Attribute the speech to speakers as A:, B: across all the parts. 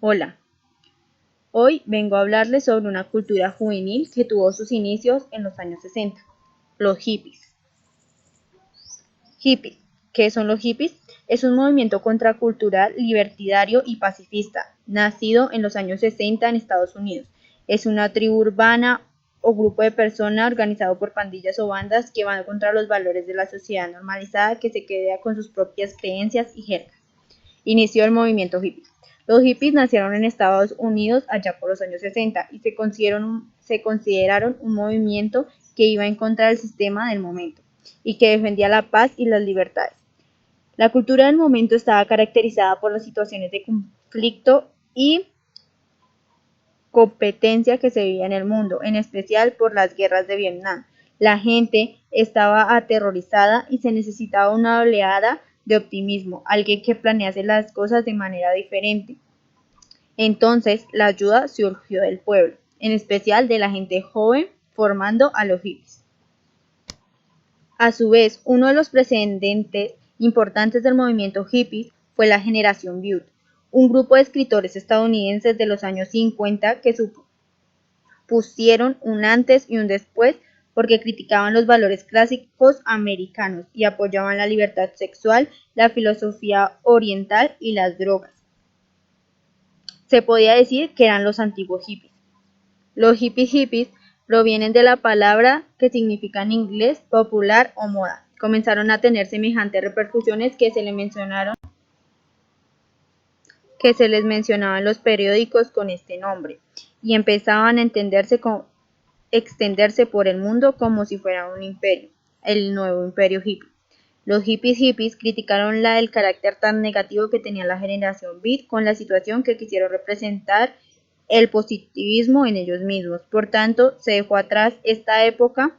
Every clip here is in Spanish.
A: Hola, hoy vengo a hablarles sobre una cultura juvenil que tuvo sus inicios en los años 60, los hippies. Hippies, ¿qué son los hippies? Es un movimiento contracultural, libertario y pacifista, nacido en los años 60 en Estados Unidos. Es una tribu urbana o grupo de personas organizado por pandillas o bandas que van contra los valores de la sociedad normalizada que se queda con sus propias creencias y jergas. Inició el movimiento hippie. Los hippies nacieron en Estados Unidos allá por los años 60 y se consideraron un movimiento que iba en contra del sistema del momento y que defendía la paz y las libertades. La cultura del momento estaba caracterizada por las situaciones de conflicto y competencia que se vivía en el mundo, en especial por las guerras de Vietnam. La gente estaba aterrorizada y se necesitaba una oleada de optimismo, alguien que planease las cosas de manera diferente. Entonces, la ayuda surgió del pueblo, en especial de la gente joven, formando a los hippies. A su vez, uno de los precedentes importantes del movimiento hippie fue la generación Beat, un grupo de escritores estadounidenses de los años 50 que supusieron un antes y un después porque criticaban los valores clásicos americanos y apoyaban la libertad sexual, la filosofía oriental y las drogas. Se podía decir que eran los antiguos hippies. Los hippies provienen de la palabra que significa en inglés popular o moda. Comenzaron a tener semejantes repercusiones que se les mencionaba en los periódicos con este nombre y empezaban a extenderse por el mundo como si fuera un imperio, el nuevo imperio hippie. Los hippies criticaron el carácter tan negativo que tenía la generación Beat con la situación que quisieron representar el positivismo en ellos mismos. Por tanto, se dejó atrás esta época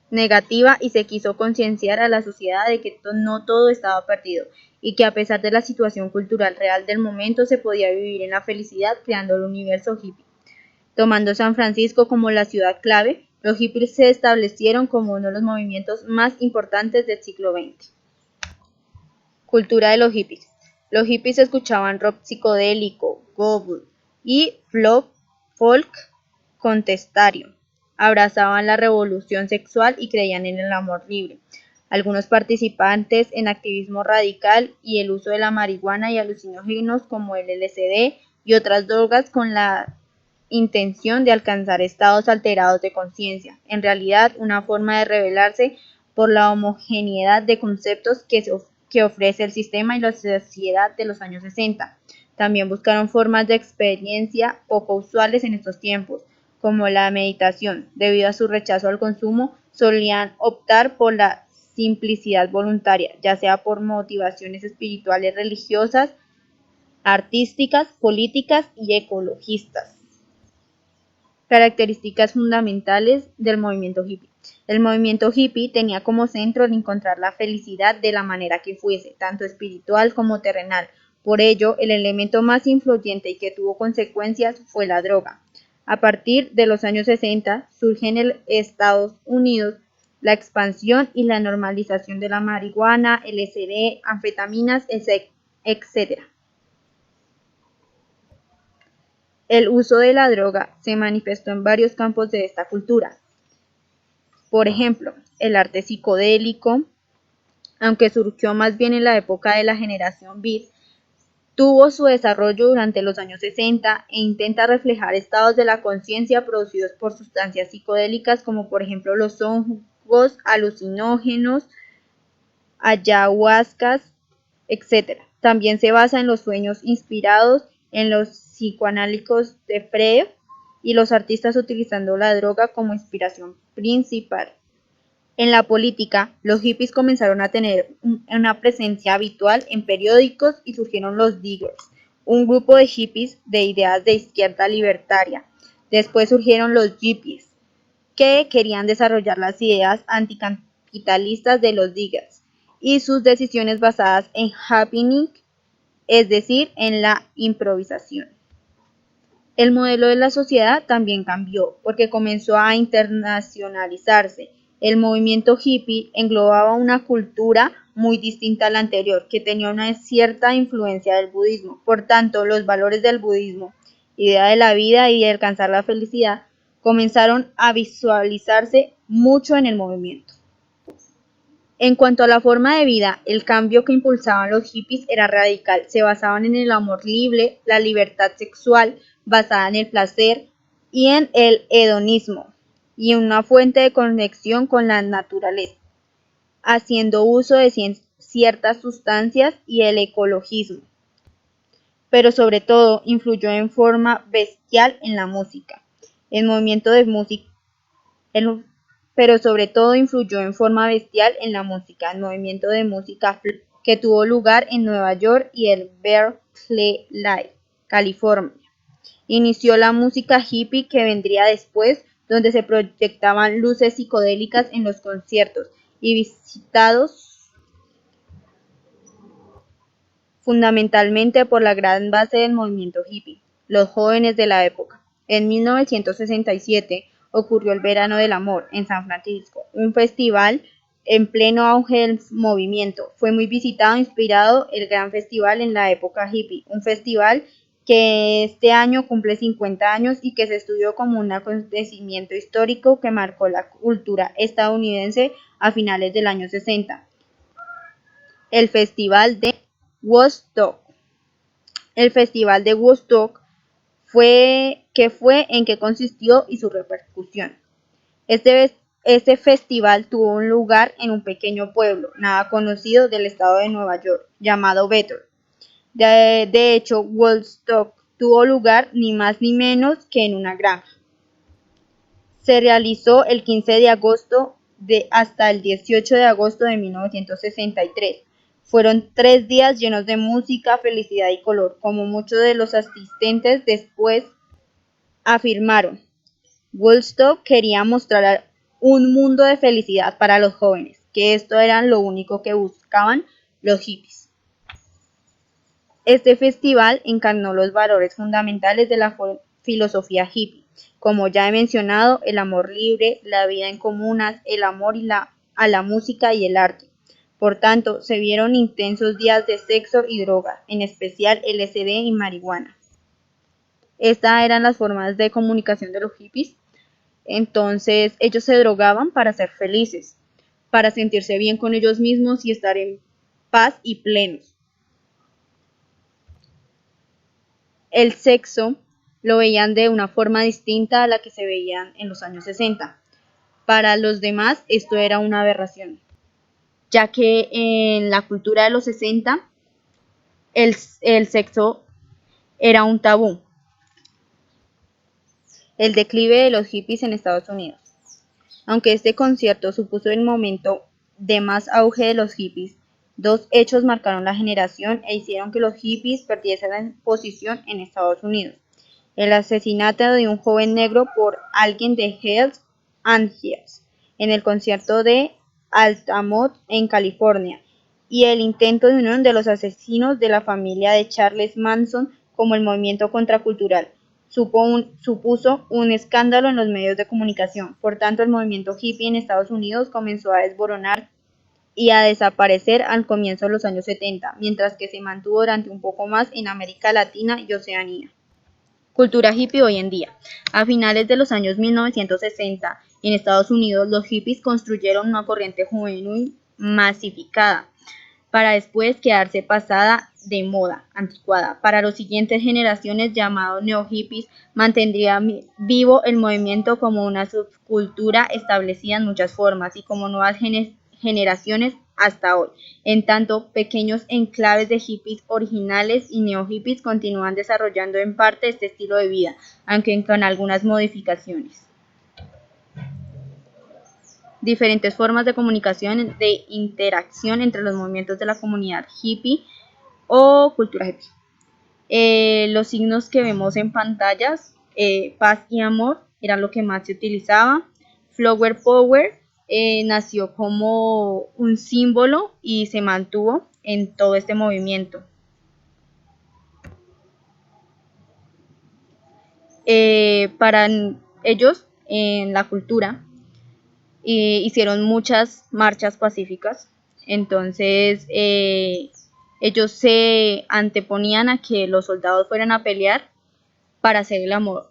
A: negativa y se quiso concienciar a la sociedad de que no todo estaba perdido y que a pesar de la situación cultural real del momento se podía vivir en la felicidad creando el universo hippie. Tomando San Francisco como la ciudad clave, los hippies se establecieron como uno de los movimientos más importantes del siglo XX. Cultura de los hippies. Los hippies escuchaban rock psicodélico, gospel y folk contestatario. Abrazaban la revolución sexual y creían en el amor libre. Algunos participantes en activismo radical y el uso de la marihuana y alucinógenos como el LSD y otras drogas con la intención de alcanzar estados alterados de conciencia, en realidad una forma de rebelarse por la homogeneidad de conceptos que ofrece el sistema y la sociedad de los años 60. También buscaron formas de experiencia poco usuales en estos tiempos, como la meditación. Debido a su rechazo al consumo, solían optar por la simplicidad voluntaria, ya sea por motivaciones espirituales, religiosas, artísticas, políticas y ecologistas. Características fundamentales del movimiento hippie. El movimiento hippie tenía como centro el encontrar la felicidad de la manera que fuese, tanto espiritual como terrenal. Por ello, el elemento más influyente y que tuvo consecuencias fue la droga. A partir de los años 60 surge en Estados Unidos la expansión y la normalización de la marihuana, LSD, anfetaminas, etc. El uso de la droga se manifestó en varios campos de esta cultura. Por ejemplo, el arte psicodélico, aunque surgió más bien en la época de la generación Beat, tuvo su desarrollo durante los años 60 e intenta reflejar estados de la conciencia producidos por sustancias psicodélicas como por ejemplo los hongos alucinógenos, ayahuascas, etc. También se basa en los sueños inspirados en los psicoanálicos de Freud y los artistas utilizando la droga como inspiración principal. En la política, los hippies comenzaron a tener una presencia habitual en periódicos y surgieron los Diggers, un grupo de hippies de ideas de izquierda libertaria. Después surgieron los Yippies, que querían desarrollar las ideas anticapitalistas de los Diggers y sus decisiones basadas en happening, es decir, en la improvisación. El modelo de la sociedad también cambió porque comenzó a internacionalizarse. El movimiento hippie englobaba una cultura muy distinta a la anterior, que tenía una cierta influencia del budismo. Por tanto, los valores del budismo, idea de la vida y de alcanzar la felicidad, comenzaron a visualizarse mucho en el movimiento. En cuanto a la forma de vida, el cambio que impulsaban los hippies era radical. Se basaban en el amor libre, la libertad sexual basada en el placer y en el hedonismo, y una fuente de conexión con la naturaleza, haciendo uso de ciertas sustancias y el ecologismo. Pero sobre todo influyó en forma bestial en la música. El movimiento de música pero sobre todo influyó en forma bestial en la música, el movimiento de música que tuvo lugar en Nueva York y el Berkeley, California. Inició la música hippie que vendría después, donde se proyectaban luces psicodélicas en los conciertos y visitados fundamentalmente por la gran base del movimiento hippie, los jóvenes de la época. En 1967 ocurrió el Verano del Amor en San Francisco, un festival en pleno auge del movimiento. Fue muy visitado, inspirado el gran festival en la época hippie, un festival que este año cumple 50 años y que se estudió como un acontecimiento histórico que marcó la cultura estadounidense a finales del año 60. El Festival de Woodstock. El Festival de Woodstock en qué consistió y su repercusión. Este festival tuvo lugar en un pequeño pueblo, nada conocido del estado de Nueva York, llamado Bethel. De hecho, Woodstock tuvo lugar ni más ni menos que en una granja. Se realizó el 15 de agosto hasta el 18 de agosto de 1963. Fueron 3 días llenos de música, felicidad y color, como muchos de los asistentes después afirmaron. Woodstock quería mostrar un mundo de felicidad para los jóvenes, que esto era lo único que buscaban los hippies. Este festival encarnó los valores fundamentales de la filosofía hippie, como ya he mencionado, el amor libre, la vida en comunas, el amor a la música y el arte. Por tanto, se vieron intensos días de sexo y droga, en especial LSD y marihuana. Estas eran las formas de comunicación de los hippies. Entonces, ellos se drogaban para ser felices, para sentirse bien con ellos mismos y estar en paz y plenos. El sexo lo veían de una forma distinta a la que se veían en los años 60. Para los demás, esto era una aberración, ya que en la cultura de los 60 el sexo era un tabú. El declive de los hippies en Estados Unidos. Aunque este concierto supuso el momento de más auge de los hippies, 2 hechos marcaron la generación e hicieron que los hippies perdiesen posición en Estados Unidos: el asesinato de un joven negro por alguien de Hells Angels en el concierto de Altamont en California, y el intento de unión de los asesinos de la familia de Charles Manson como el movimiento contracultural. Supuso un escándalo en los medios de comunicación. Por tanto, el movimiento hippie en Estados Unidos comenzó a desboronar y a desaparecer al comienzo de los años 70, mientras que se mantuvo durante un poco más en América Latina y Oceanía. Cultura hippie hoy en día. A finales de los años 1960, en Estados Unidos, los hippies construyeron una corriente juvenil masificada, para después quedarse pasada de moda, anticuada. Para las siguientes generaciones, llamados neo-hippies, mantendría vivo el movimiento como una subcultura establecida en muchas formas y como nuevas generaciones hasta hoy. En tanto, pequeños enclaves de hippies originales y neo-hippies continúan desarrollando en parte este estilo de vida, aunque con algunas modificaciones. Diferentes formas de comunicación, de interacción entre los movimientos de la comunidad hippie o cultura hippie. Los signos que vemos en pantallas, paz y amor, eran lo que más se utilizaba. Flower Power nació como un símbolo y se mantuvo en todo este movimiento. Para ellos, en la cultura, hicieron muchas marchas pacíficas Entonces, ellos se anteponían a que los soldados fueran a pelear para hacer el amor,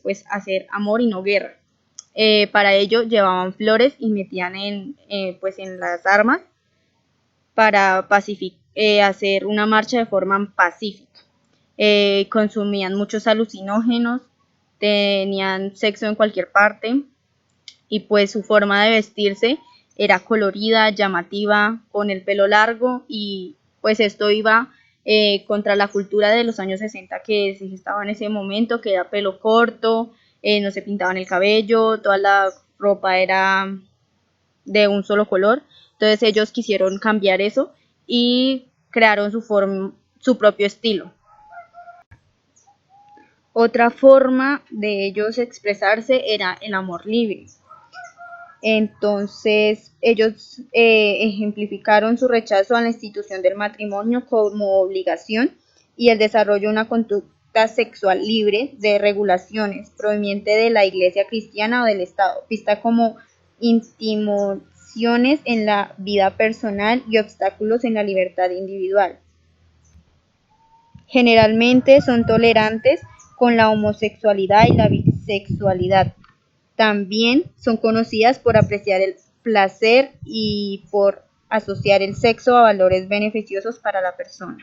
A: pues hacer amor y no guerra. Para ello llevaban flores y metían pues en las armas para hacer una marcha de forma pacífica. Consumían muchos alucinógenos, tenían sexo en cualquier parte y pues su forma de vestirse era colorida, llamativa, con el pelo largo y pues esto iba contra la cultura de los años 60 que se estaba en ese momento, que era pelo corto, no se pintaban el cabello, toda la ropa era de un solo color. Entonces ellos quisieron cambiar eso y crearon su propio estilo. Otra forma de ellos expresarse era el amor libre. Entonces ellos ejemplificaron su rechazo a la institución del matrimonio como obligación y el desarrollo de una conducta sexual libre de regulaciones proveniente de la Iglesia cristiana o del Estado, vista como intimidaciones en la vida personal y obstáculos en la libertad individual. Generalmente son tolerantes con la homosexualidad y la bisexualidad. También son conocidas por apreciar el placer y por asociar el sexo a valores beneficiosos para la persona.